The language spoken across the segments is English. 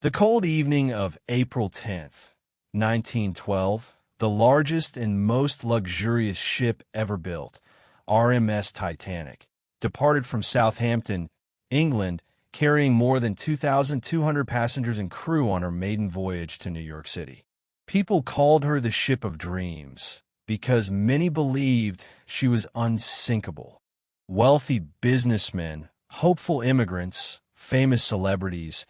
The cold evening of April 10th, 1912, the largest and most luxurious ship ever built, RMS Titanic, departed from Southampton, England, carrying more than 2,200 passengers and crew on her maiden voyage to New York City. People called her the Ship of Dreams because many believed she was unsinkable. Wealthy businessmen, hopeful immigrants, famous celebrities,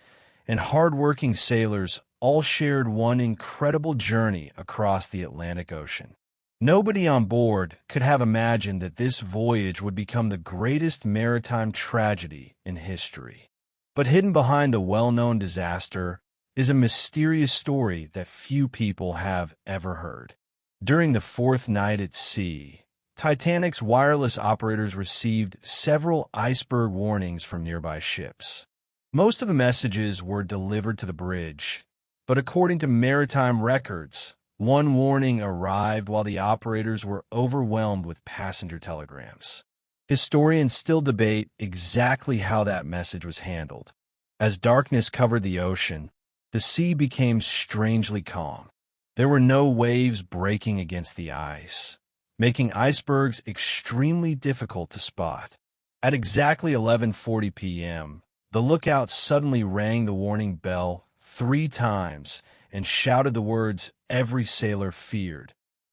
and hard-working sailors all shared one incredible journey across the Atlantic Ocean. Nobody on board could have imagined that this voyage would become the greatest maritime tragedy in history. But hidden behind the well-known disaster is a mysterious story that few people have ever heard. During the fourth night at sea, Titanic's wireless operators received several iceberg warnings from nearby ships. Most of the messages were delivered to the bridge, but according to maritime records, one warning arrived while the operators were overwhelmed with passenger telegrams. Historians still debate exactly how that message was handled. As darkness covered the ocean, the sea became strangely calm. There were no waves breaking against the ice, making icebergs extremely difficult to spot. At exactly 11:40 p.m., the lookout suddenly rang the warning bell 3 times and shouted the words every sailor feared.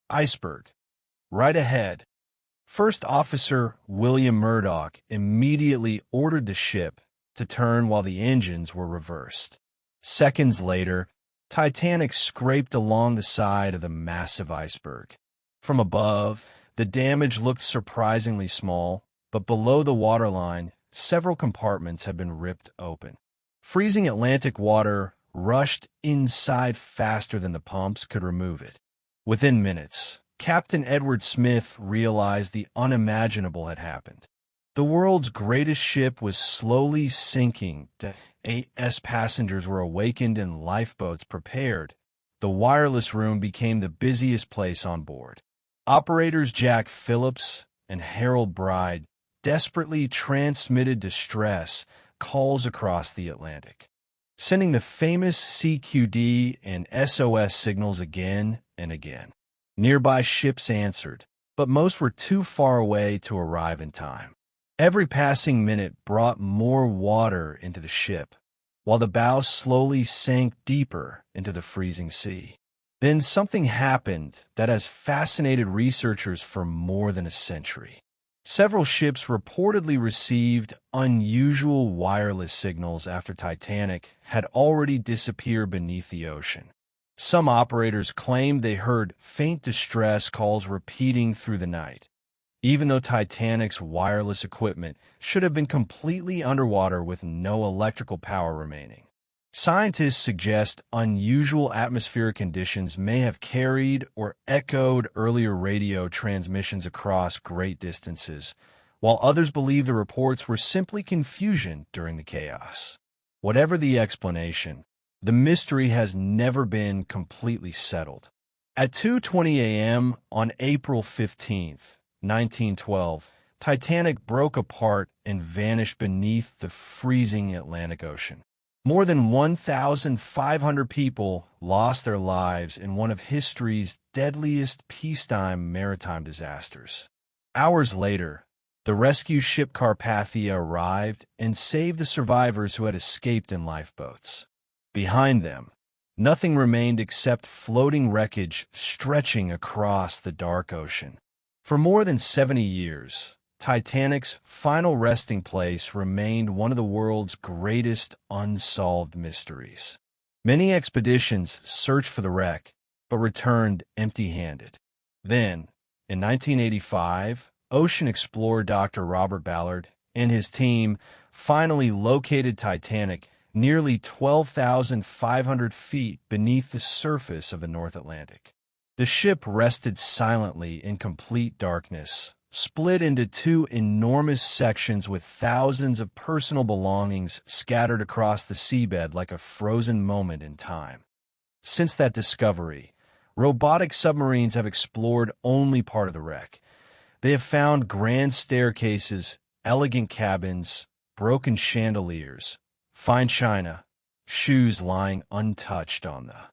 "Iceberg! Right ahead!" First Officer William Murdoch immediately ordered the ship to turn while the engines were reversed. Seconds later, Titanic scraped along the side of the massive iceberg. From above, the damage looked surprisingly small, but below the waterline, several compartments had been ripped open. Freezing Atlantic water rushed inside faster than the pumps could remove it. Within minutes, Captain Edward Smith realized the unimaginable had happened. The world's greatest ship was slowly sinking. As passengers were awakened and lifeboats prepared, the wireless room became the busiest place on board. Operators Jack Phillips and Harold Bride desperately transmitted distress calls across the Atlantic, sending the famous CQD and SOS signals again and again. Nearby ships answered, but most were too far away to arrive in time. Every passing minute brought more water into the ship, while the bow slowly sank deeper into the freezing sea. Then something happened that has fascinated researchers for more than a century. Several ships reportedly received unusual wireless signals after Titanic had already disappeared beneath the ocean. Some operators claimed they heard faint distress calls repeating through the night, even though Titanic's wireless equipment should have been completely underwater with no electrical power remaining. Scientists suggest unusual atmospheric conditions may have carried or echoed earlier radio transmissions across great distances, while others believe the reports were simply confusion during the chaos. Whatever the explanation, the mystery has never been completely settled. At 2:20 a.m. on April 15th, 1912, Titanic broke apart and vanished beneath the freezing Atlantic Ocean. More than 1,500 people lost their lives in one of history's deadliest peacetime maritime disasters. Hours later, the rescue ship Carpathia arrived and saved the survivors who had escaped in lifeboats. Behind them, nothing remained except floating wreckage stretching across the dark ocean. For more than 70 years, Titanic's final resting place remained one of the world's greatest unsolved mysteries. Many expeditions searched for the wreck, but returned empty-handed. Then, in 1985, ocean explorer Dr. Robert Ballard and his team finally located Titanic nearly 12,500 feet beneath the surface of the North Atlantic. The ship rested silently in complete darkness, split into 2 enormous sections with thousands of personal belongings scattered across the seabed like a frozen moment in time. Since that discovery, robotic submarines have explored only part of the wreck. They have found grand staircases, elegant cabins, broken chandeliers, fine china, shoes lying untouched on the